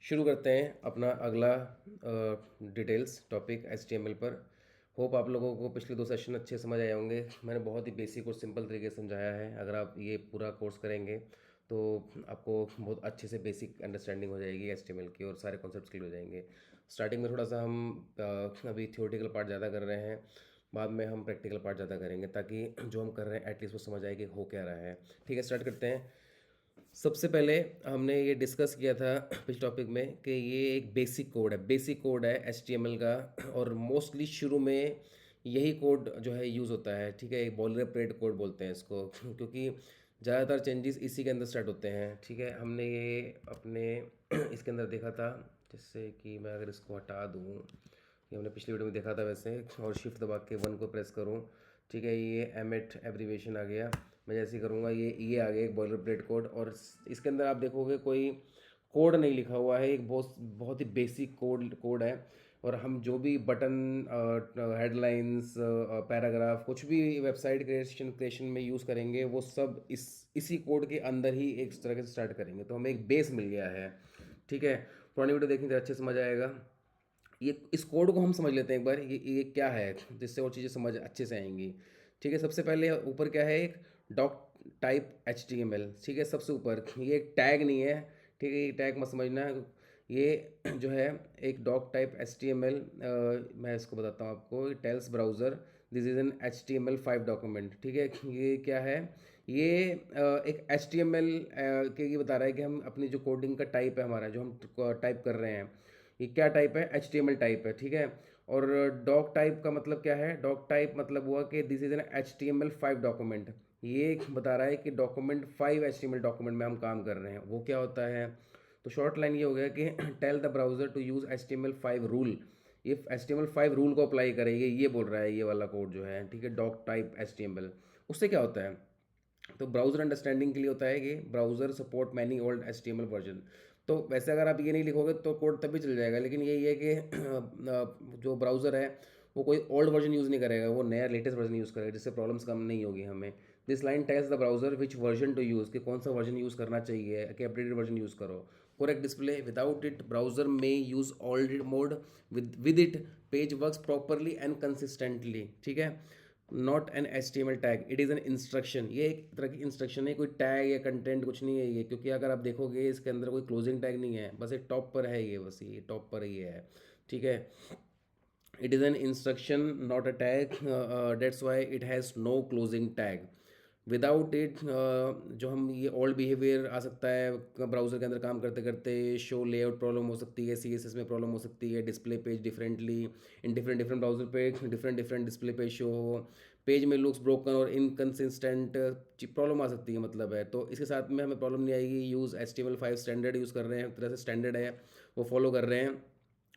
शुरू करते हैं अपना अगला डिटेल्स टॉपिक HTML पर। होप आप लोगों को पिछले 2 सेशन अच्छे समझ आए होंगे। मैंने बहुत ही बेसिक और सिंपल तरीके से समझाया है। अगर आप ये पूरा कोर्स करेंगे तो आपको बहुत अच्छे से बेसिक अंडरस्टैंडिंग हो जाएगी HTML की और सारे कॉन्सेप्ट्स क्लियर हो जाएंगे। स्टार्टिंग में थोड़ा सा हम अभी थियोरेटिकल पार्ट ज़्यादा कर रहे हैं, बाद में हम प्रैक्टिकल पार्ट ज़्यादा करेंगे ताकि जो हम कर रहे हैं एटलीस्ट वो समझ आए कि हो क्या रहा है। ठीक है, स्टार्ट करते हैं। सबसे पहले हमने ये डिस्कस किया था पिछले टॉपिक में कि ये एक बेसिक कोड है HTML का। और मोस्टली शुरू में यही कोड जो है यूज़ होता है। ठीक है, एक बॉलर कोड बोलते हैं इसको क्योंकि ज़्यादातर चेंजेस इसी के अंदर स्टार्ट होते हैं। ठीक है, हमने ये अपने इसके अंदर देखा था। जिससे कि मैं अगर इसको हटा दूँ, ये हमने पिछली वीडियो में देखा था वैसे, और शिफ्ट दबा के 1 को प्रेस करूँ। ठीक है, ये एमिट एब्रीवेशन आ गया। मैं जैसे ही करूँगा ये आ गया एक बॉयलर प्लेट कोड। और इसके अंदर आप देखोगे कोई कोड नहीं लिखा हुआ है, एक बहुत बहुत ही बेसिक कोड है। और हम जो भी बटन, हेडलाइंस, पैराग्राफ, कुछ भी वेबसाइट क्रिएशन में यूज़ करेंगे वो सब इसी कोड के अंदर ही एक तरह से स्टार्ट करेंगे। तो हमें एक बेस मिल गया है। ठीक है, पुरानी वीडियो देखेंगे तो अच्छे समझ आएगा। ये इस कोड को हम समझ लेते हैं एक बार, ये क्या है, जिससे और चीज़ें समझ अच्छे से आएंगी। ठीक है, सबसे पहले ऊपर क्या है, एक डॉक टाइप HTML। ठीक है, सबसे ऊपर ये एक टैग नहीं है। ठीक है, ये टैग मत समझना। ये जो है एक डॉक टाइप HTML। मैं इसको बताता हूँ आपको। Tells browser this is an HTML5 document. ठीक है, ये क्या है, ये एक HTML के ये बता रहा है कि हम अपनी जो कोडिंग का टाइप है हमारा, जो हम टाइप कर रहे हैं, ये क्या टाइप है, HTML टाइप है। ठीक है, और डॉक टाइप का मतलब क्या है, डॉक टाइप मतलब हुआ कि this is an HTML5 document. ये बता रहा है कि डॉक्यूमेंट 5 HTML डॉक्यूमेंट में हम काम कर रहे हैं। वो क्या होता है, तो शॉर्ट लाइन ये हो गया कि tell the browser to use HTML5 rule. ये HTML5 रूल को अप्लाई करेंगे, ये बोल रहा है ये वाला कोड जो है। ठीक है, डॉक टाइप HTML। उससे क्या होता है, तो ब्राउज़र अंडरस्टैंडिंग के लिए होता है कि browser support many old HTML version. तो वैसे अगर आप ये नहीं लिखोगे तो कोड तभी चल जाएगा, लेकिन यही है कि जो ब्राउज़र है वो कोई ओल्ड वर्जन यूज़ नहीं करेगा, वो नया लेटेस्ट वर्जन यूज़ करेगा, जिससे प्रॉब्लम्स कम नहीं होगी हमें। This line tells the browser which version to use, कि कौन सा वर्जन यूज़ करना चाहिए, कि अपडेटेड वर्जन यूज़ करो। Correct display without it browser में use old mode, with it page works properly and consistently. ठीक है, not an HTML tag, it is an instruction. ये एक तरह की इंस्ट्रक्शन है, कोई टैग या कंटेंट कुछ नहीं है ये। क्योंकि अगर आप देखोगे इसके अंदर कोई क्लोजिंग टैग नहीं है, बस एक टॉप पर है, ये बस ये टॉप पर ही है। ठीक है, it is an instruction not a tag, that's why it has no closing tag. Without it जो हम ये ओल्ड बिहेवियर आ सकता है ब्राउज़र के अंदर काम करते करते। शो लेआउट प्रॉब्लम हो सकती है, CSS में प्रॉब्लम हो सकती है, display page differently in different different browser पे different different display page show हो, पेज में लुक्स ब्रोकन और इनकन्सिस्टेंट प्रॉब्लम आ सकती है मतलब है। तो इसके साथ में हमें प्रॉब्लम नहीं आएगी। यूज़ HTML5 स्टैंडर्ड यूज़ कर रहे हैं, एक तरह से स्टैंडर्ड है, वो फॉलो कर रहे हैं।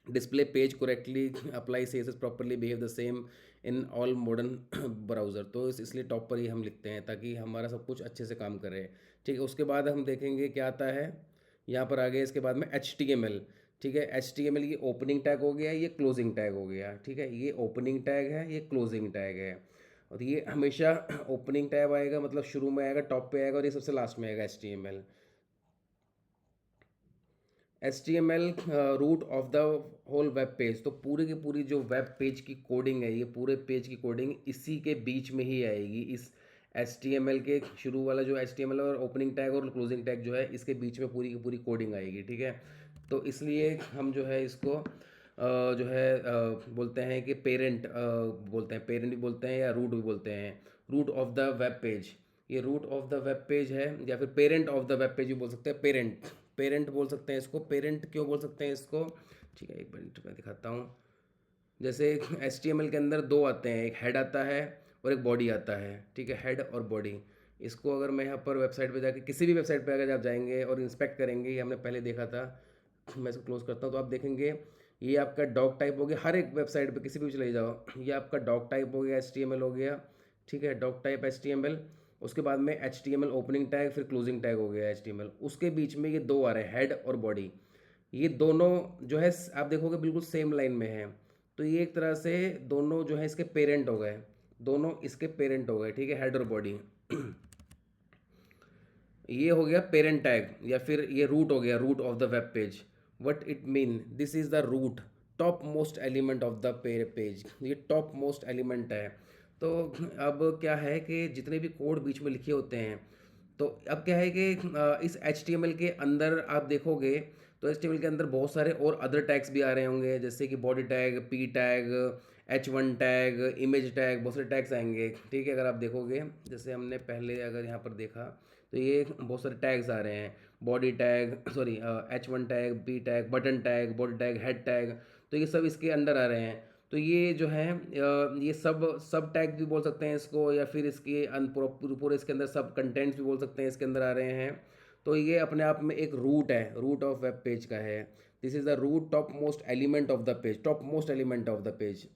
Display page correctly apply CSS properly behave the same in all modern browser. तो इसलिए टॉप पर ही हम लिखते हैं ताकि हमारा सब कुछ अच्छे से काम करे। ठीक है, उसके बाद हम देखेंगे क्या आता है यहाँ पर आगे। इसके बाद में HTML। ठीक है, HTML ये ओपनिंग टैग हो गया, ये क्लोजिंग टैग हो गया। ठीक है, ये ओपनिंग टैग है, ये क्लोजिंग टैग है। और ये हमेशा ओपनिंग टैग आएगा, मतलब शुरू में आएगा, टॉप पे आएगा, और ये सबसे लास्ट में आएगा HTML। HTML root of the whole web page. तो पूरी की पूरी जो वेब पेज की कोडिंग है, ये पूरे पेज की कोडिंग इसी के बीच में ही आएगी। इस HTML के शुरू वाला जो HTML और ओपनिंग टैग और क्लोजिंग टैग जो है, इसके बीच में पूरी की पूरी कोडिंग आएगी। ठीक है, तो इसलिए हम जो है इसको जो है बोलते हैं कि पेरेंट बोलते हैं, पेरेंट भी बोलते हैं या रूट भी बोलते हैं। Root of the web page, ये root of the web page है, या फिर parent of the web page भी बोल सकते हैं। पेरेंट पेरेंट बोल सकते हैं इसको। पेरेंट क्यों बोल सकते हैं इसको, ठीक है, एक मिनट मैं दिखाता हूँ। जैसे HTML के अंदर दो आते हैं, एक हेड आता है और एक बॉडी आता है। ठीक है, हेड और बॉडी। इसको अगर मैं यहाँ पर वेबसाइट पे जाके, किसी भी वेबसाइट पे अगर आप जाएंगे और इंस्पेक्ट करेंगे, ये हमने पहले देखा था, मैं इसको क्लोज करता हूँ, तो आप देखेंगे ये आपका डॉग टाइप हो गया। हर एक वेबसाइट पे किसी भी चले जाओ, ये आपका डॉग टाइप हो गया, HTML हो गया। ठीक है, डॉग टाइप HTML। उसके बाद में HTML ओपनिंग टैग, फिर क्लोजिंग टैग हो गया HTML। उसके बीच में ये दो आ रहे हैं, हेड और बॉडी। ये दोनों जो है आप देखोगे बिल्कुल सेम लाइन में है। तो ये एक तरह से दोनों जो है इसके पेरेंट हो गए, दोनों इसके पेरेंट हो गए। ठीक है, हेड और बॉडी। ये हो गया पेरेंट टैग, या फिर ये रूट हो गया, root of the web page. What it mean, this is the root top most element of the page, ये टॉप मोस्ट एलिमेंट है। तो अब क्या है कि जितने भी कोड बीच में लिखे होते हैं, तो अब क्या है कि इस एच के अंदर आप देखोगे तो एच के अंदर बहुत सारे और अदर टैग्स भी आ रहे होंगे, जैसे कि body tag, P tag, H1 tag, image tag, बहुत सारे टैग्स आएंगे। ठीक है, अगर आप देखोगे जैसे हमने पहले अगर यहाँ पर देखा तो ये बहुत सारे टैग्स आ रहे हैं, body tag, sorry, H1 tag, P tag, button tag, body tag, head tag, तो ये सब इसके अंडर आ रहे हैं। तो ये जो है ये सब सब टैग भी बोल सकते हैं इसको, या फिर इसके पूरे इसके अंदर सब कंटेंट्स भी बोल सकते हैं इसके अंदर आ रहे हैं। तो ये अपने आप में एक रूट है, रूट ऑफ वेब पेज का है। This is the root top most element of the page, top most element of the page.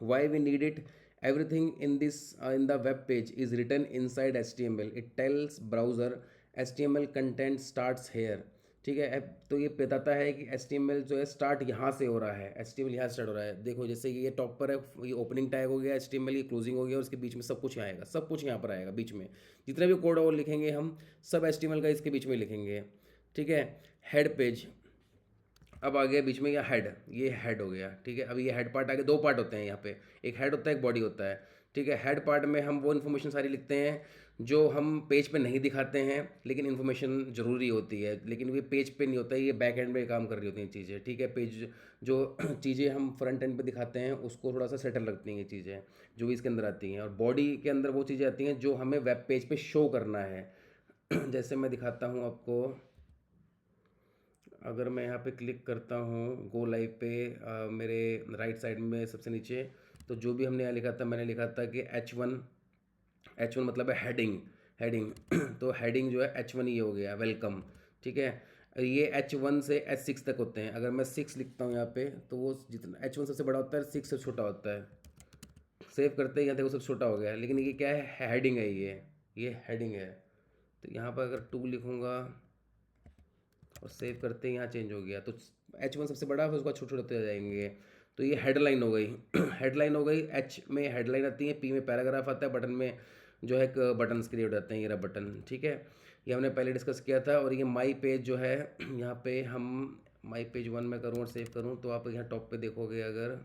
Why we need it? Everything in this in the web page is written inside HTML. It tells browser HTML content starts here. ठीक है, अब तो ये बताता है कि HTML जो है स्टार्ट यहाँ से हो रहा है, HTML यहाँ स्टार्ट हो रहा है। देखो जैसे कि ये टॉप पर है, ये ओपनिंग टैग हो गया HTML, ये क्लोजिंग हो गया, और उसके बीच में सब कुछ यहाँ आएगा, सब कुछ यहाँ पर आएगा बीच में। जितने भी कोड और लिखेंगे हम सब HTML का इसके बीच में लिखेंगे। ठीक है, हेड पेज अब आ गया बीच में, या हेड, ये हेड हो गया। ठीक है, अब ये हेड पार्ट आ गया, दो पार्ट होते हैं यहाँ पे, एक हेड होता है, एक बॉडी होता है। ठीक है, हेड पार्ट में हम वो इन्फॉर्मेशन सारी लिखते हैं जो हम पेज पे नहीं दिखाते हैं, लेकिन इन्फॉर्मेशन ज़रूरी होती है, लेकिन ये पेज पे नहीं होता है, ये बैक एंड में काम कर रही होती हैं चीज़ें। ठीक है, पेज जो चीज़ें हम फ्रंट एंड पे दिखाते हैं उसको थोड़ा सा सेटल रखती हैं ये चीज़ें जो भी इसके अंदर आती हैं, और बॉडी के अंदर वो चीज़ें आती हैं जो हमें वेब पेज पे शो करना है। जैसे मैं दिखाता हूँ आपको, अगर मैं यहाँ पे क्लिक करता हूँ गो लाइव पे, मेरे राइट साइड में सबसे नीचे, तो जो भी हमने यहाँ लिखा था, मैंने लिखा था कि H1 मतलब है हेडिंग, हेडिंग। तो हेडिंग जो है H1 ये हो गया, वेलकम। ठीक है, ये H1 से H6 तक होते हैं। अगर मैं 6 लिखता हूँ यहाँ पे, तो वो जितना H1 सबसे बड़ा होता है, 6 से छोटा होता है। सेव करते ही यहाँ देखो सब छोटा हो गया, लेकिन ये क्या है, हेडिंग है, ये हेडिंग है। तो यहाँ पर अगर 2 लिखूँगा और सेव करते ही यहाँ चेंज हो गया, तो H1 सबसे बड़ा, फिर उसके बाद छोटे छोटे होते जाएंगे। तो ये हेडलाइन हो गई। हेडलाइन हो गई, एच में हेडलाइन आती है, पी में पैराग्राफ आता है, बटन में जो है बटन्स क्रिएट होते हैं, ये रहा बटन। ठीक है, ये हमने पहले डिस्कस किया था। और ये माई पेज जो है, यहाँ पे हम माई पेज 1 में करूँ और सेव करूँ, तो आप यहाँ टॉप पे देखोगे, अगर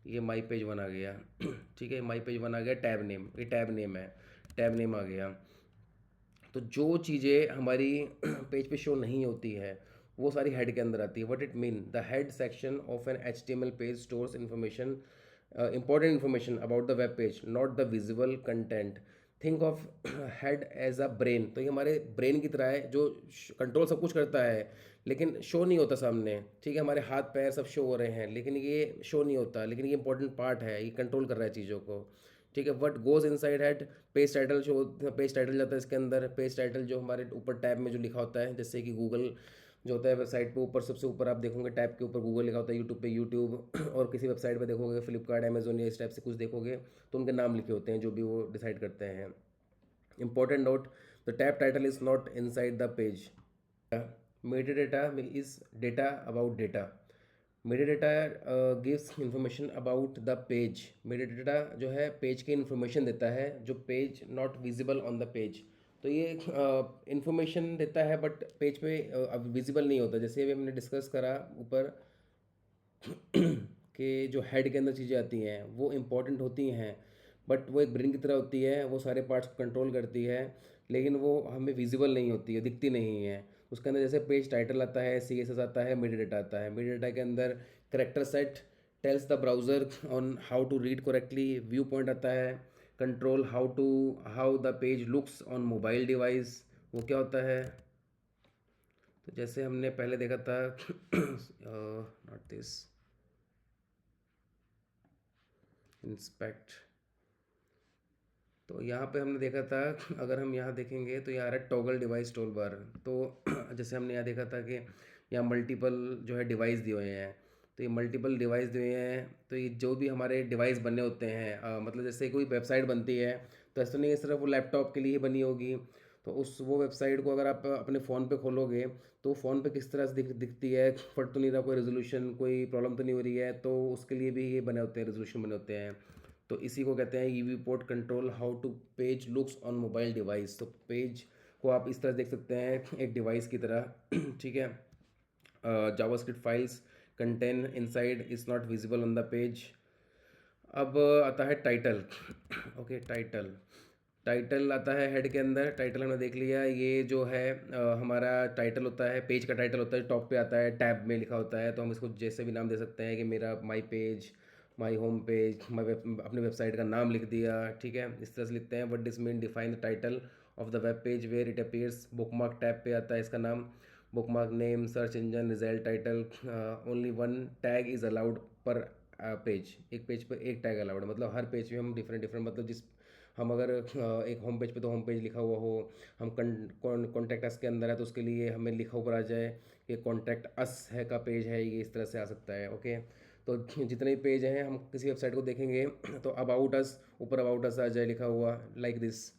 ये माई पेज 1 आ गया। ठीक है, माई पेज 1 आ गया, टैब नेम, ये टैब नेम है, टैब नेम आ गया। तो जो चीज़ें हमारी पेज पे शो नहीं होती है वो सारी हेड के अंदर आती है। What it mean, the head section of an HTML page stores information, important information about the web page, not the visible content. Think of head as a brain, तो ये हमारे ब्रेन की तरह है जो कंट्रोल सब कुछ करता है, लेकिन शो नहीं होता सामने। ठीक है, हमारे हाथ पैर सब शो हो रहे हैं, लेकिन ये शो नहीं होता, लेकिन ये इंपॉर्टेंट पार्ट है, ये कंट्रोल कर रहा है चीज़ों को। ठीक है, what goes inside head, page title show, page title जाता है इसके अंदर। पेज टाइटल जो हमारे ऊपर टैब में जो लिखा होता है, जैसे कि गूगल जो होता है वेबसाइट पे ऊपर, सबसे ऊपर आप देखोगे टैब के ऊपर गूगल लिखा होता है, यूट्यूब पे यूट्यूब, और किसी वेबसाइट पे देखोगे फ्लिपकार्ट, अमेजोन या इस टाइप से कुछ देखोगे, तो उनके नाम लिखे होते हैं जो भी वो डिसाइड करते हैं। Important note, the tab title is not inside the page. Metadata is data about data. Metadata gives information about the page. Metadata जो है पेज की इंफॉर्मेशन देता है, जो page not visible on the page. तो ये इंफॉर्मेशन देता है बट पेज पे अब विजिबल नहीं होता। जैसे अभी हमने डिस्कस करा ऊपर कि जो हेड के अंदर चीज़ें आती हैं वो इम्पॉर्टेंट होती हैं, बट वो एक ब्रेन की तरह होती है, वो सारे पार्ट्स को कंट्रोल करती है, लेकिन वो हमें विजिबल नहीं होती है, दिखती नहीं है। उसके अंदर जैसे पेज टाइटल आता है, CSS आता है, मेटा डेटा आता है। मेटा डेटा के अंदर character set tells the browser on how to read correctly, view point आता है, control how the page looks on mobile device, वो क्या होता है। तो जैसे हमने पहले देखा था, नॉट दिस, इंस्पेक्ट, तो यहाँ पे हमने देखा था, अगर हम यहाँ देखेंगे तो यहाँ आ रहा है टॉगल डिवाइस टूल बार। तो जैसे हमने यहाँ देखा था कि यहाँ मल्टीपल जो है डिवाइस दिए हुए हैं, तो ये मल्टीपल डिवाइस दिए हुए हैं, तो ये जो भी हमारे डिवाइस बने होते हैं, मतलब जैसे कोई वेबसाइट बनती है तो ऐसा नहीं है सिर्फ वो लैपटॉप के लिए ही बनी होगी। तो उस वो वेबसाइट को अगर आप अपने फ़ोन पे खोलोगे तो फ़ोन पे किस तरह से दिखती है, फट तो नहीं रहा, कोई रेजोल्यूशन, कोई प्रॉब्लम तो नहीं हो रही है, तो उसके लिए भी ये बने होते हैं, रेजोल्यूशन बने होते हैं। तो इसी को कहते हैं viewport control how to page looks on mobile device. तो पेज को आप इस तरह देख सकते हैं एक डिवाइस की तरह। ठीक है। JavaScript files contain inside is not visible on the page. अब आता है टाइटल। Okay, title. टाइटल आता है हेड के अंदर। टाइटल हमने देख लिया। ये जो है हमारा टाइटल होता है, पेज का टाइटल होता है, टॉप पे आता है, टैब में लिखा होता है, तो हम इसको जैसे भी नाम दे सकते हैं कि मेरा my page, my home page, अपने वेबसाइट का नाम लिख दिया। ठीक है, इस तरह से लिखते हैं। What this mean, define the title of the web page where it appears. Bookmark tab पे आता है इसका नाम। Bookmark name, search engine, result, title. Only one tag is allowed per page. एक पेज पर एक टैग अलाउड, मतलब हर page पे हम डिफरेंट डिफरेंट, मतलब जिस हम अगर एक होम पेज पे तो होम पेज लिखा हुआ हो, हम कॉन्टैक्ट अस के अंदर है तो उसके लिए हमें लिखा ऊपर आ जाए कि कॉन्टैक्ट अस है का पेज है, ये इस तरह से आ सकता है। ओके, तो जितने भी पेज हैं हम किसी वेबसाइट को देखेंगे तो अबाउट अस, ऊपर अबाउट अस आ जाए लिखा हुआ लाइक दिस।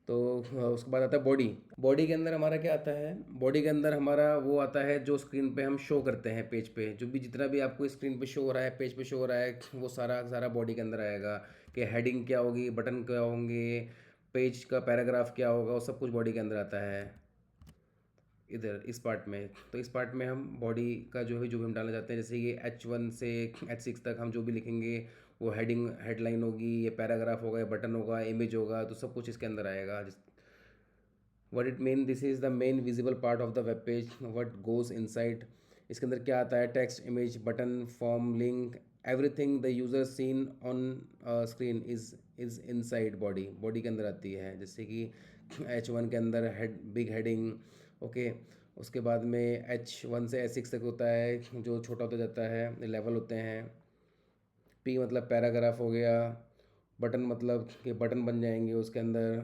तो उसके बाद आता है बॉडी। बॉडी के अंदर हमारा क्या आता है? बॉडी के अंदर हमारा वो आता है जो स्क्रीन पे हम शो करते हैं पेज पे, जो भी जितना भी आपको स्क्रीन पे शो हो रहा है, पेज पे शो हो रहा है, वो सारा सारा बॉडी के अंदर आएगा। कि हेडिंग क्या होगी, बटन क्या होंगे, पेज का पैराग्राफ क्या होगा, वो सब कुछ बॉडी के अंदर आता है इधर इस पार्ट में। तो इस पार्ट में हम बॉडी का जो भी हम डालना चाहते हैं, जैसे ये H1 से H6 तक हम जो भी लिखेंगे वो हेडिंग हेडलाइन होगी, ये पैराग्राफ होगा, ये बटन होगा, इमेज होगा, तो सब कुछ इसके अंदर आएगा। What it mean, this is the main visible part of the web page, what goes inside. इसके अंदर क्या आता है? Text, image, button, form, link, everything the user seen on screen is inside body. Body के अंदर आती है, जैसे कि H1 के अंदर हेड, बिग हेडिंग। ओके, उसके बाद में H1 से H6 तक होता है जो छोटा होता जाता है, लेवल होते हैं। P मतलब पैराग्राफ हो गया। बटन मतलब कि बटन बन जाएंगे उसके अंदर।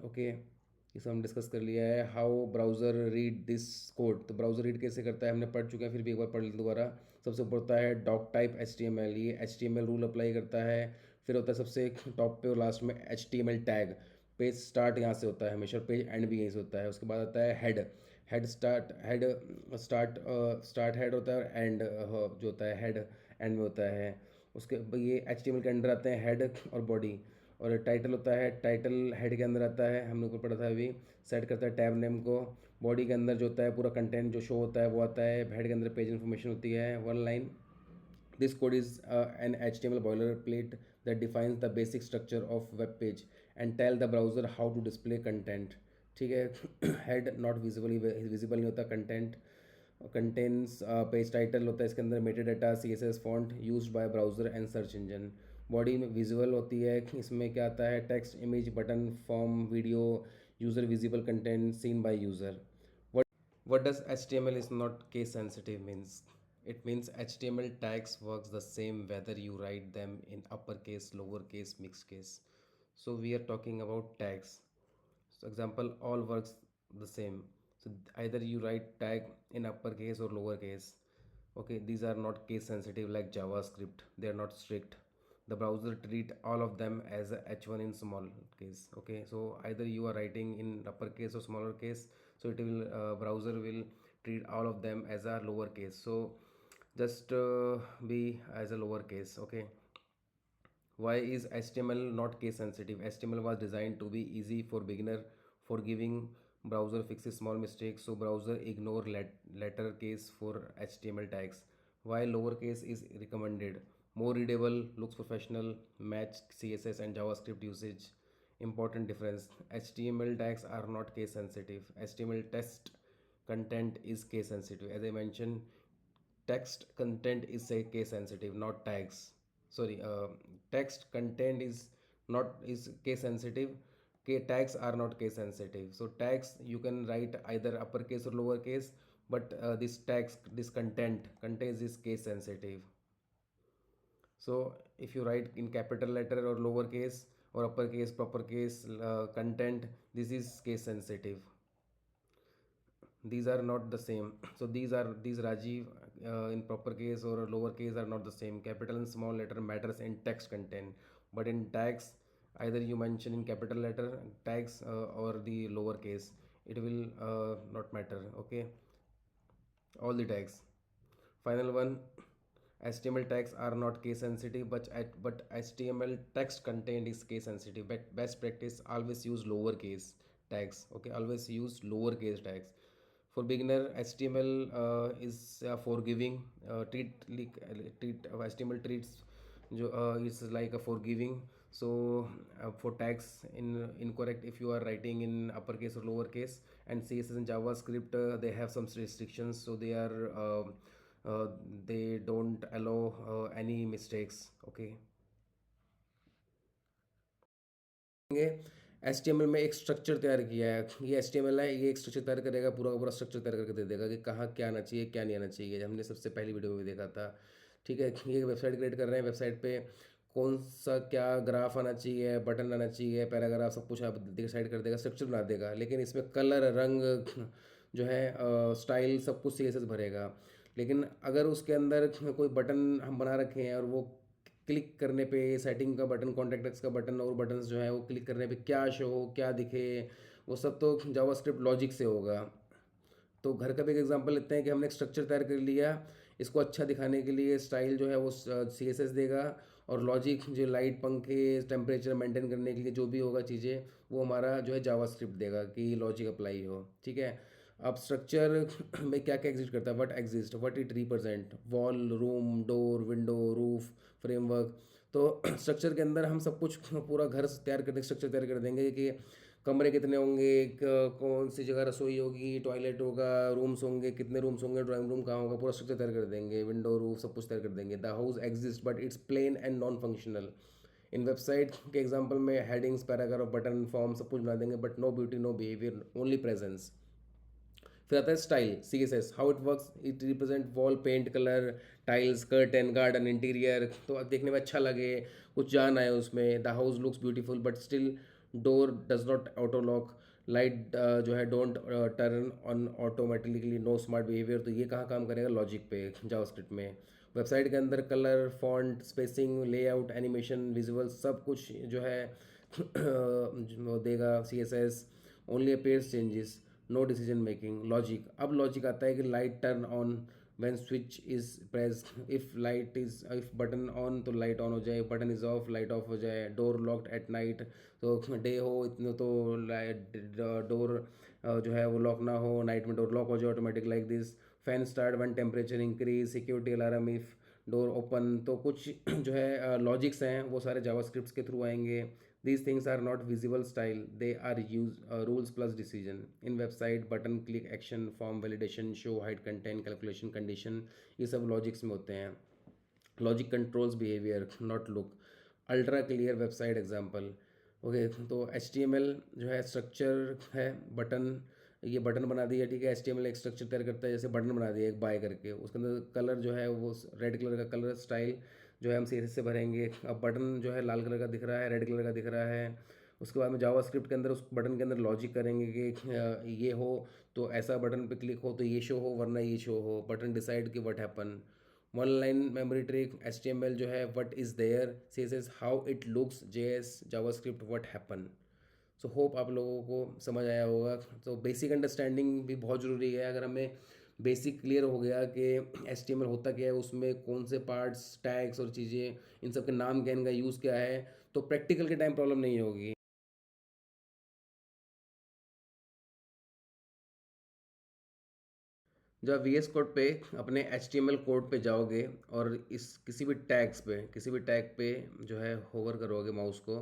ओके, ये सब हम डिस्कस कर लिया है। How browser read this code, तो ब्राउज़र रीड कैसे करता है हमने पढ़ चुके हैं, फिर भी एक बार पढ़ लें दोबारा। सबसे ऊपर होता है डॉक टाइप HTML, ये HTML रूल अप्लाई करता है। फिर होता है सबसे टॉप पे और लास्ट में HTML टैग। पेज स्टार्ट यहाँ से होता है हमेशा, पेज एंड भी यहीं से होता है। उसके बाद आता है head. Head start, head start head होता है, और एंड जो होता है हेड एंड में होता है। उसके ये HTML के अंडर आते हैं हेड और बॉडी। और टाइटल होता है, टाइटल हेड के अंदर आता है, हमने ऊपर पढ़ा था अभी। सेट करता है टैब नेम को। बॉडी के अंदर जो होता है पूरा कंटेंट जो शो होता है वो आता है। हेड के अंदर पेज इन्फॉर्मेशन होती है, one line. This code is an HTML boilerplate that defines the basic structure of web page and tell the browser how to display content. ठीक है। हेड नॉट विजिबल नहीं होता, content contains page title होता है इसके अंदर, meta data, CSS font used by browser and search engine. Body में visual होती है, इसमें क्या आता है? Text, image, button, form, video, user visible content seen by user. What does HTML is not case sensitive means? It means HTML tags works the same whether you write them in uppercase, lowercase, mixed case. So we are talking about tags. So example, all works the same. So either you write tag in uppercase or lowercase. Okay, these are not case sensitive like JavaScript. They are not strict. The browser treat all of them as a H1 in small case. Okay, so either you are writing in uppercase or smaller case, so it will browser will treat all of them as a lower case. So just be as a lower case. Okay, why is HTML not case sensitive? HTML was designed to be easy for beginner, for giving browser fixes small mistakes, so browser ignore letter case for HTML tags, while lowercase is recommended. More readable, looks professional, match CSS and JavaScript usage. Important difference, HTML tags are not case sensitive. HTML text content is case sensitive. As I mentioned, text content is say case sensitive, not tags. Sorry, text content is not is case sensitive. Tags are not case sensitive. So tags you can write either uppercase or lowercase, but this tags, this content contains is case sensitive. So if you write in capital letter or lowercase or uppercase, proper case content, this is case sensitive. These are not the same. So these Rajiv in proper case or lower case are not the same. Capital and small letter matters in text content, but in tags either you mention in capital letter tags or the lower case, it will not matter. Okay, all the tags. Final one, HTML tags are not case sensitive, but HTML text content is case sensitive. But best practice, always use lower case. tags. Okay, always use lower case tags. For beginner, HTML is forgiving. HTML treats जो is like a forgiving. So for tags incorrect if you are writing in uppercase or lowercase, and CSS and JavaScript they have some restrictions, so uh, they don't allow any mistakes. Okay. H T M L में एक structure तैयार किया है, ये H T M L है, ये एक structure तैयार करेगा, पूरा का पूरा स्ट्रक्चर तैयार करके दे देगा कि कहाँ क्या आना चाहिए क्या नहीं आना चाहिए, हमने सबसे पहली वीडियो में भी देखा था। ठीक है, ये वेबसाइट क्रिएट कर रहे हैं, वेबसाइट पे कौन सा क्या ग्राफ आना चाहिए, बटन आना चाहिए, पैराग्राफ, सब कुछ आप डिसाइड कर देगा, स्ट्रक्चर बना देगा। लेकिन इसमें कलर, रंग जो है, स्टाइल, सब कुछ CSS भरेगा। लेकिन अगर उसके अंदर कोई बटन हम बना रखे हैं और वो क्लिक करने पे, सेटिंग का बटन, कॉन्टैक्ट्स का बटन और बटन्स जो है वो क्लिक करने पे क्या शो हो, क्या दिखे, वो सब तो जावास्क्रिप्ट लॉजिक से होगा। तो घर का भी एक एग्जांपल लेते हैं कि हमने एक स्ट्रक्चर तैयार कर लिया, इसको अच्छा दिखाने के लिए स्टाइल जो है वो CSS देगा, और लॉजिक जो लाइट, पंखे, टेम्परेचर मेंटेन करने के लिए जो भी होगा चीज़ें, वो हमारा जो है जावास्क्रिप्ट देगा कि लॉजिक अप्लाई हो। ठीक है। अब स्ट्रक्चर में क्या क्या एग्जिस्ट करता है, what exist, what it represent, wall, room, door, window, roof, framework. तो स्ट्रक्चर के अंदर हम सब कुछ पूरा घर तैयार कर देंगे, स्ट्रक्चर तैयार कर देंगे कि कमरे कितने होंगे, कौन सी जगह रसोई होगी, टॉयलेट होगा, रूम्स होंगे, कितने रूम्स होंगे, ड्राइंग रूम कहाँ होगा, पूरा स्ट्रक्चर तैयार कर देंगे, विंडो, रूफ, सब कुछ तैयार कर देंगे। The house exist but it's plain and non functional. इन वेबसाइट के एग्जांपल में हेडिंग्स, पैराग्राफ, बटन, फॉर्म सब कुछ बना देंगे, but no beauty, no behaviour, only presence. फिर आता है style, CSS, how it works, it represent wall paint, colour, tiles, curtain, garden, interior, तो देखने में अच्छा लगे, कुछ जान आए उसमें। The house looks beautiful but still door does not auto lock, light जो है don't turn on automatically, no smart behaviour. तो ये कहाँ काम करेगा, लॉजिक पे, जावास्क्रिप्ट में। वेबसाइट के अंदर colour, font, spacing, layout, animation, visual, सब कुछ जो है वो देगा CSS। Only appears changes, no decision making, logic. अब लॉजिक आता है कि light turn on when switch is press, if light is, if button on तो लाइट ऑन हो जाए, button is off light off हो जाए। डोर लॉक्ड एट नाइट, तो डे हो इतने तो डोर जो है वो लॉक ना हो, नाइट में डोर लॉक हो जाए automatic, like this. Fan start when temperature increase, security alarm if door open. तो कुछ जो है लॉजिक्स हैं वो सारे जावास्क्रिप्ट्स के थ्रू आएंगे। These things are not visible style, they are use rules plus decision. In website, button click, action, form validation, show, hide content, calculation, condition, ये सब लॉजिक्स में होते हैं। Logic controls behaviour, not look. Ultra clear website example. Okay, तो HTML जो है structure है, button, ये बटन बना दिया। ठीक है, HTML एक स्ट्रक्चर तैयार करता है, जैसे बटन बना दिया एक बाय करके, उसके अंदर कलर जो है वो रेड कलर का कलर स्टाइल जो है हम CSS से भरेंगे। अब बटन जो है लाल कलर का दिख रहा है, रेड कलर का दिख रहा है। उसके बाद में जावास्क्रिप्ट के अंदर उस बटन के अंदर लॉजिक करेंगे कि ये हो तो ऐसा, बटन पे क्लिक हो तो ये शो हो, वरना ये शो हो। बटन डिसाइड कि what happen. One line memory trick, HTML जो है what is there, CSS how it looks, JS JavaScript what happen. So hope आप लोगों को समझ आया होगा। तो बेसिक अंडरस्टैंडिंग भी बहुत ज़रूरी है। अगर हमें बेसिक क्लियर हो गया कि HTML होता क्या है, उसमें कौन से पार्ट्स, टैग्स और चीज़ें, इन सब के नाम क्या, इनका यूज़ क्या है, तो प्रैक्टिकल के टाइम प्रॉब्लम नहीं होगी। जब आप VS कोड पे अपने HTML कोड पे जाओगे और इस किसी भी टैग पे जो है होवर करोगे माउस को,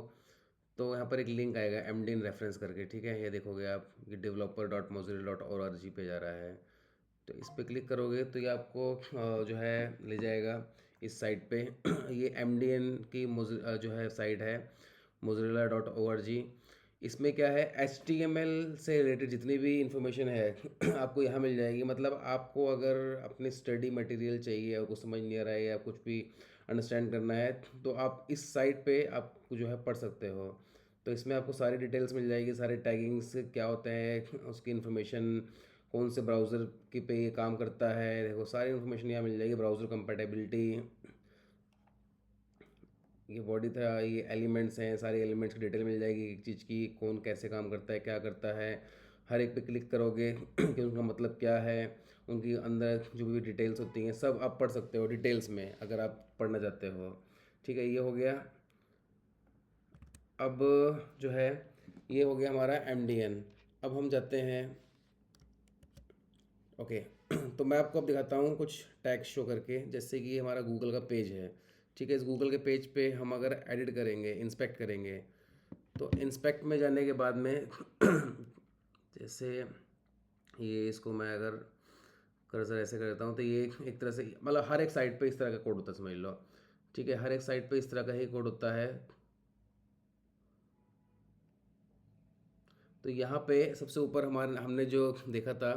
तो यहाँ पर एक लिंक आएगा MDN रेफरेंस करके। ठीक है, ये देखोगे आप कि developer.mozilla.org पे जा रहा है। तो इस पे क्लिक करोगे तो ये आपको जो है ले जाएगा इस साइट पे। ये MDN की जो है साइट है, mozilla.org। इसमें क्या है, HTML से रिलेटेड जितनी भी इंफॉर्मेशन है आपको यहाँ मिल जाएगी। मतलब आपको अगर अपनी स्टडी मटेरियल चाहिए और कुछ समझ नहीं आ रहा है या कुछ भी अंडरस्टैंड करना है, तो आप इस साइट पे आप जो है पढ़ सकते हो। तो इसमें आपको सारी डिटेल्स मिल जाएगी, सारे टैगिंग्स क्या होते हैं, उसकी इन्फॉर्मेशन, कौन से ब्राउज़र की पे ये काम करता है, देखो सारी इन्फॉर्मेशन यहाँ मिल जाएगी। ब्राउज़र कंपेटेबिलिटी, ये बॉडी था, ये एलिमेंट्स हैं, सारे एलिमेंट्स की डिटेल मिल जाएगी, एक चीज़ की कौन कैसे काम करता है, क्या करता है। हर एक पे क्लिक करोगे कि उनका मतलब क्या है, उनकी अंदर जो भी डिटेल्स होती हैं सब आप पढ़ सकते हो डिटेल्स में, अगर आप पढ़ना चाहते हो। ठीक है, ये हो गया। अब जो है ये हो गया हमारा MDN। अब हम जाते हैं। ओके। तो मैं आपको अब दिखाता हूँ कुछ टैग शो करके, जैसे कि हमारा गूगल का पेज है। ठीक है, इस गूगल के पेज पे हम अगर एडिट करेंगे, इंस्पेक्ट करेंगे, तो इंस्पेक्ट में जाने के बाद में जैसे ये इसको मैं अगर कर्सर ऐसे कर देता हूँ, तो ये एक तरह से मतलब हर एक साइट पे इस तरह का कोड होता है, समझ लो। ठीक है, हर एक साइट पे इस तरह का ही कोड होता है। तो यहाँ पे सबसे ऊपर हमारे हमने जो देखा था,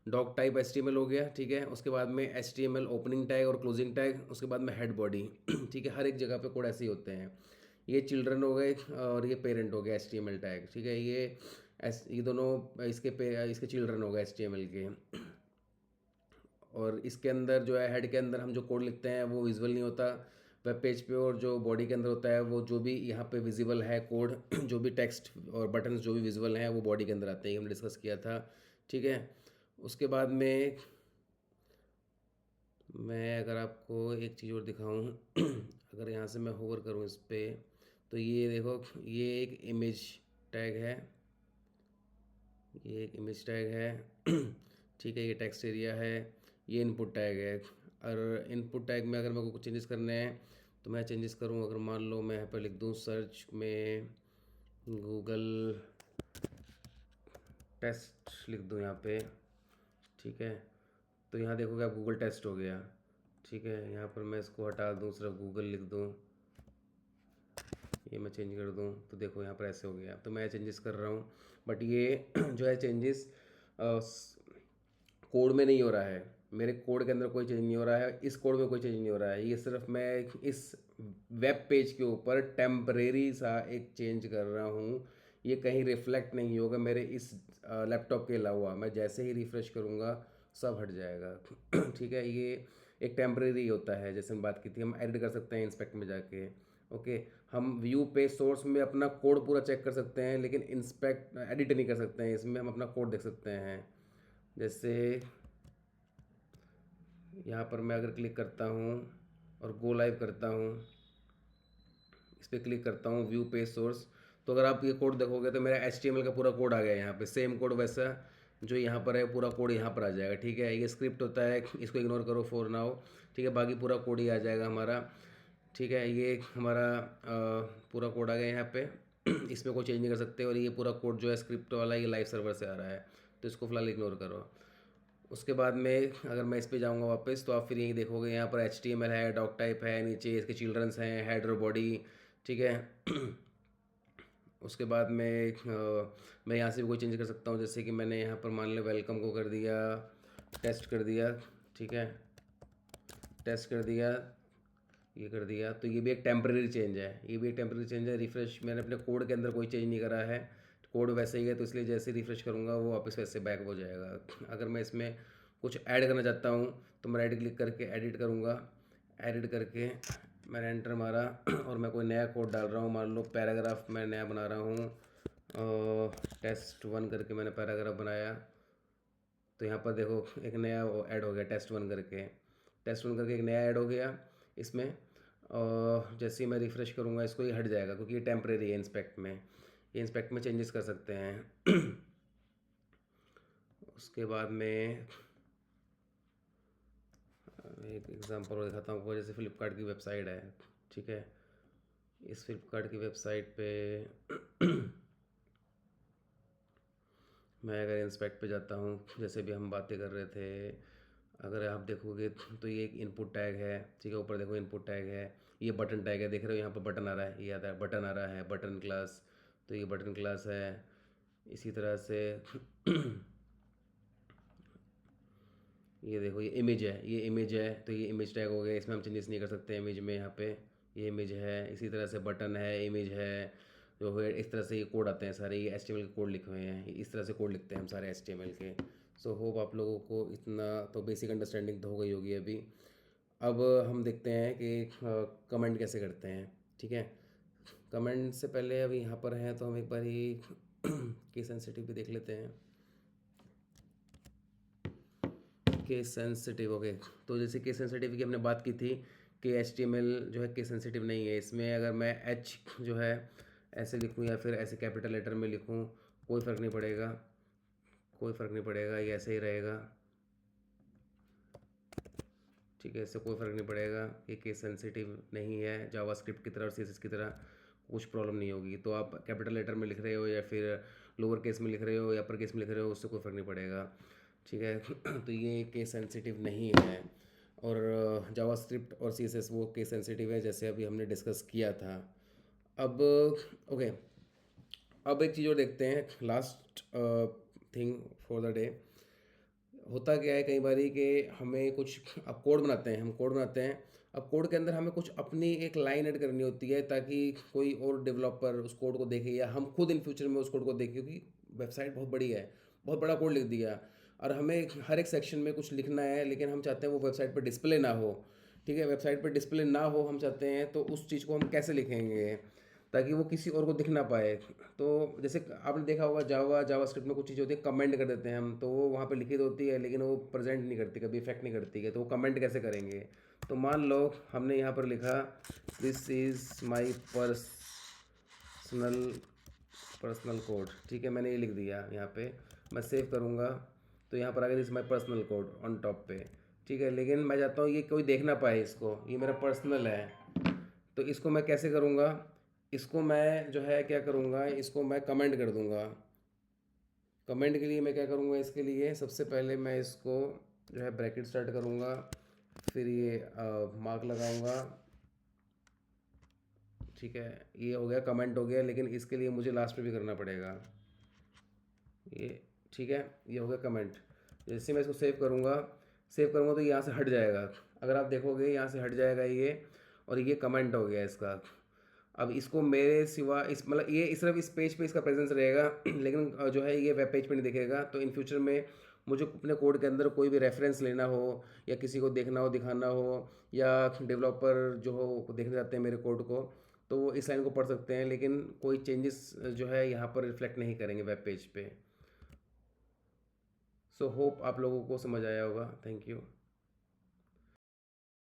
डॉक टाइप HTML हो गया। ठीक है, उसके बाद में HTML ओपनिंग टैग और क्लोजिंग टैग, उसके बाद में हेड बॉडी। ठीक है, हर एक जगह पे कोड ऐसे ही होते हैं। ये चिल्ड्रन हो गए और ये पेरेंट हो गया HTML टैग। ठीक है, ये दोनों इसके चिल्ड्रन हो गए HTML के। और इसके अंदर जो है, हेड के अंदर हम जो कोड लिखते हैं वो विजुअल नहीं होता वेब पेज पे, और जो बॉडी के अंदर होता है वो जो भी यहाँ पे विजिबल है कोड जो भी टेक्स्ट और बटन्स जो भी विजुअल हैं वो बॉडी के अंदर आते हैं। ये हमने डिस्कस किया था। ठीक है, उसके बाद में मैं अगर आपको एक चीज़ और दिखाऊं, अगर यहाँ से मैं होवर करूँ इस पर, तो ये देखो, ये एक इमेज टैग है, ये एक इमेज टैग है। ठीक है, ये टेक्स्ट एरिया है, ये इनपुट टैग है। और इनपुट टैग में अगर मेरे को कुछ चेंजेस करने हैं तो मैं चेंजेस करूँ। अगर मान लो मैं यहाँ पर लिख दूँ सर्च में गूगल टेस्ट लिख दूँ यहाँ पे। ठीक है, तो यहाँ देखोगे आप गूगल टेस्ट हो गया। ठीक है, यहाँ पर मैं इसको हटा दूँ, सिर्फ गूगल लिख दूँ, ये मैं चेंज कर दूँ, तो देखो यहाँ पर ऐसे हो गया। तो मैं चेंजेस कर रहा हूँ, बट ये जो है चेंजेस कोड में नहीं हो रहा है। मेरे कोड के अंदर कोई चेंज नहीं हो रहा है, इस कोड में कोई चेंज नहीं हो रहा है। ये सिर्फ मैं इस वेब पेज के ऊपर टेम्परेरी सा एक चेंज कर रहा हूँ। ये कहीं रिफ्लेक्ट नहीं होगा मेरे इस लैपटॉप के अलावा। मैं जैसे ही रिफ़्रेश करूँगा सब हट जाएगा। ठीक है, ये एक टेम्परेरी होता है। जैसे हम बात की थी, हम एडिट कर सकते हैं इंस्पेक्ट में जाके। ओके, हम व्यू पे सोर्स में अपना कोड पूरा चेक कर सकते हैं, लेकिन इंस्पेक्ट एडिट नहीं कर सकते हैं। इसमें हम अपना कोड देख सकते हैं। जैसे यहाँ पर मैं अगर क्लिक करता हूँ और गो लाइव करता हूँ, इस पर क्लिक करता हूँ व्यू पेज सोर्स, तो अगर आप ये कोड देखोगे तो मेरा HTML का पूरा कोड आ गया यहाँ पे। सेम कोड वैसा जो यहाँ पर है, पूरा कोड यहाँ पर आ जाएगा। ठीक है, ये स्क्रिप्ट होता है, इसको इग्नोर करो फॉर नाउ। ठीक है, बाकी पूरा कोड ही आ जाएगा हमारा। ठीक है, ये हमारा पूरा कोड आ गया यहाँ पे। इसमें कोई चेंज नहीं कर सकते। और ये पूरा कोड जो है स्क्रिप्ट वाला, ये लाइव सर्वर से आ रहा है, तो इसको फिलहाल इग्नोर करो। उसके बाद में अगर मैं इस पे जाऊँगा वापस, तो आप फिर यही देखोगे, यहाँ पर HTML है, डॉक टाइप है, नीचे इसके चिल्ड्रंस हैं, हेडर बॉडी। ठीक है। उसके बाद में मैं यहाँ से भी कोई चेंज कर सकता हूँ। जैसे कि मैंने यहाँ पर मान लो वेलकम को कर दिया, टेस्ट कर दिया। ठीक है, टेस्ट कर दिया, ये कर दिया, तो ये भी एक टेम्परेरी चेंज है। ये भी एक टेम्परेरी चेंज है। रिफ़्रेश मैंने अपने कोड के अंदर कोई चेंज नहीं करा है, कोड वैसे ही है, तो इसलिए जैसे रिफ़्रेश करूँगा वो वापस वैसे बैक हो जाएगा। अगर मैं इसमें कुछ ऐड करना चाहता हूँ तो मैं राइट क्लिक करके एडिट करूँगा। एडिट करके मैंने एंटर मारा और मैं कोई नया कोड डाल रहा हूँ। मान लो पैराग्राफ मैं नया बना रहा हूँ, टेस्ट 1 करके मैंने पैराग्राफ बनाया। तो यहाँ पर देखो एक नया ऐड हो गया टेस्ट 1 करके। टेस्ट 1 करके एक नया ऐड हो गया इसमें। और जैसे ही मैं रिफ़्रेश करूँगा इसको, ये हट जाएगा क्योंकि ये टेम्परेरी है। इंस्पेक्ट में, ये इंस्पेक्ट में चेंजेस कर सकते हैं। उसके बाद में एक एग्जांपल और दिखाता हूँ आपको। जैसे फ़्लिपकार्ट की वेबसाइट है। ठीक है, इस फ़्लिपकार्ट की वेबसाइट पे मैं अगर इंस्पेक्ट पे जाता हूँ, जैसे भी हम बातें कर रहे थे, अगर आप देखोगे तो ये एक इनपुट टैग है। ठीक है, ऊपर देखो इनपुट टैग है, ये बटन टैग है, देख रहे हो यहाँ पर बटन आ रहा है, ये आता है बटन आ रहा है, बटन क्लास। तो ये बटन क्लास है। इसी तरह से ये देखो ये इमेज है, ये इमेज है, तो ये इमेज टैग हो गया। इसमें हम चेंजेस नहीं कर सकते इमेज में। यहाँ पे ये इमेज है, इसी तरह से बटन है, इमेज है, जो है इस तरह से ये कोड आते हैं सारे। ये HTML के कोड लिखे हुए हैं, इस तरह से कोड लिखते हैं हम सारे HTML के। सो होप आप लोगों को इतना तो बेसिक अंडरस्टैंडिंग तो हो गई होगी अभी। अब हम देखते हैं कि कमेंट कैसे करते हैं। ठीक है, कमेंट से पहले अभी यहाँ पर हैं तो हम एक बार ही केस सेंसिटिव भी देख लेते हैं। Case sensitive, okay. तो जैसे केस सेंसिटिव की हमने बात की थी कि HTML जो है केस सेंसिटिव नहीं है। इसमें अगर मैं H जो है ऐसे लिखूँ या फिर ऐसे कैपिटल लेटर में लिखूँ, कोई फ़र्क नहीं पड़ेगा। कोई फ़र्क नहीं पड़ेगा, ये ऐसे ही रहेगा। ठीक है, इससे कोई फ़र्क नहीं पड़ेगा, ये केस सेंसिटिव नहीं है। जावास्क्रिप्ट की तरह और सीएसएस की तरह कुछ प्रॉब्लम नहीं होगी। तो आप कैपिटल लेटर में लिख रहे हो या फिर लोअर केस में लिख रहे हो या अपर केस में लिख रहे हो, उससे कोई फ़र्क नहीं पड़ेगा। ठीक है। तो ये केस सेंसिटिव नहीं है। और जावास्क्रिप्ट और सीएसएस वो केस सेंसिटिव है, जैसे अभी हमने डिस्कस किया था। अब ओके, अब एक चीज़ और देखते हैं, last thing for the day. होता क्या है कई बारी कि हमें कुछ, अब कोड बनाते हैं, हम कोड बनाते हैं। अब कोड के अंदर हमें कुछ अपनी एक लाइन ऐड करनी होती है, ताकि कोई और डेवलपर उस कोड को देखे या हम खुद इन फ्यूचर में उस कोड को देखें, क्योंकि वेबसाइट बहुत बड़ी है, बहुत बड़ा कोड लिख दिया और हमें हर एक सेक्शन में कुछ लिखना है, लेकिन हम चाहते हैं वो वेबसाइट पर डिस्प्ले ना हो। ठीक है, वेबसाइट पर डिस्प्ले ना हो हम चाहते हैं, तो उस चीज़ को हम कैसे लिखेंगे ताकि वो किसी और को दिख ना पाए। तो जैसे आपने देखा होगा जावास्क्रिप्ट में कुछ चीज़ होती है, कमेंट कर देते हैं हम, तो वो वहाँ पे लिखी तो होती है लेकिन वो प्रेजेंट नहीं करती, कभी इफेक्ट नहीं करती है, तो वो कमेंट कैसे करेंगे। तो मान लो हमने यहाँ पर लिखा this is my personal code. ठीक है, मैंने ये लिख दिया यहाँ पे, मैं सेव करूँगा तो यहाँ पर आ गया this my personal code on top पे। ठीक है, लेकिन मैं चाहता हूँ ये कोई देख ना पाए इसको, ये मेरा पर्सनल है। तो इसको मैं कैसे करूँगा, इसको मैं जो है क्या करूँगा, इसको मैं कमेंट कर दूँगा। कमेंट के लिए मैं क्या करूँगा, इसके लिए सबसे पहले मैं इसको जो है ब्रैकेट स्टार्ट करूँगा, फिर ये मार्क लगाऊँगा। ठीक है, ये हो गया, कमेंट हो गया, लेकिन इसके लिए मुझे लास्ट में भी करना पड़ेगा ये। ठीक है, ये हो गया कमेंट। जैसे मैं इसको सेव करूँगा तो यहाँ से हट जाएगा, अगर आप देखोगे यहाँ से हट जाएगा ये, और ये कमेंट हो गया इसका। अब इसको मेरे सिवा इस मतलब ये सिर्फ इस पेज पे इसका प्रेजेंस रहेगा, लेकिन जो है ये वेब पेज पे नहीं दिखेगा। तो इन फ्यूचर में मुझे अपने कोड के अंदर कोई भी रेफरेंस लेना हो या किसी को देखना हो, दिखाना हो, या डेवलपर जो हो वो देखने जाते हैं मेरे कोड को, तो वो इस लाइन को पढ़ सकते हैं, लेकिन कोई चेंजेस जो है यहाँ पर रिफ्लेक्ट नहीं करेंगे वेब पेज पे। सो होप आप लोगों को समझ आया होगा। Thank you.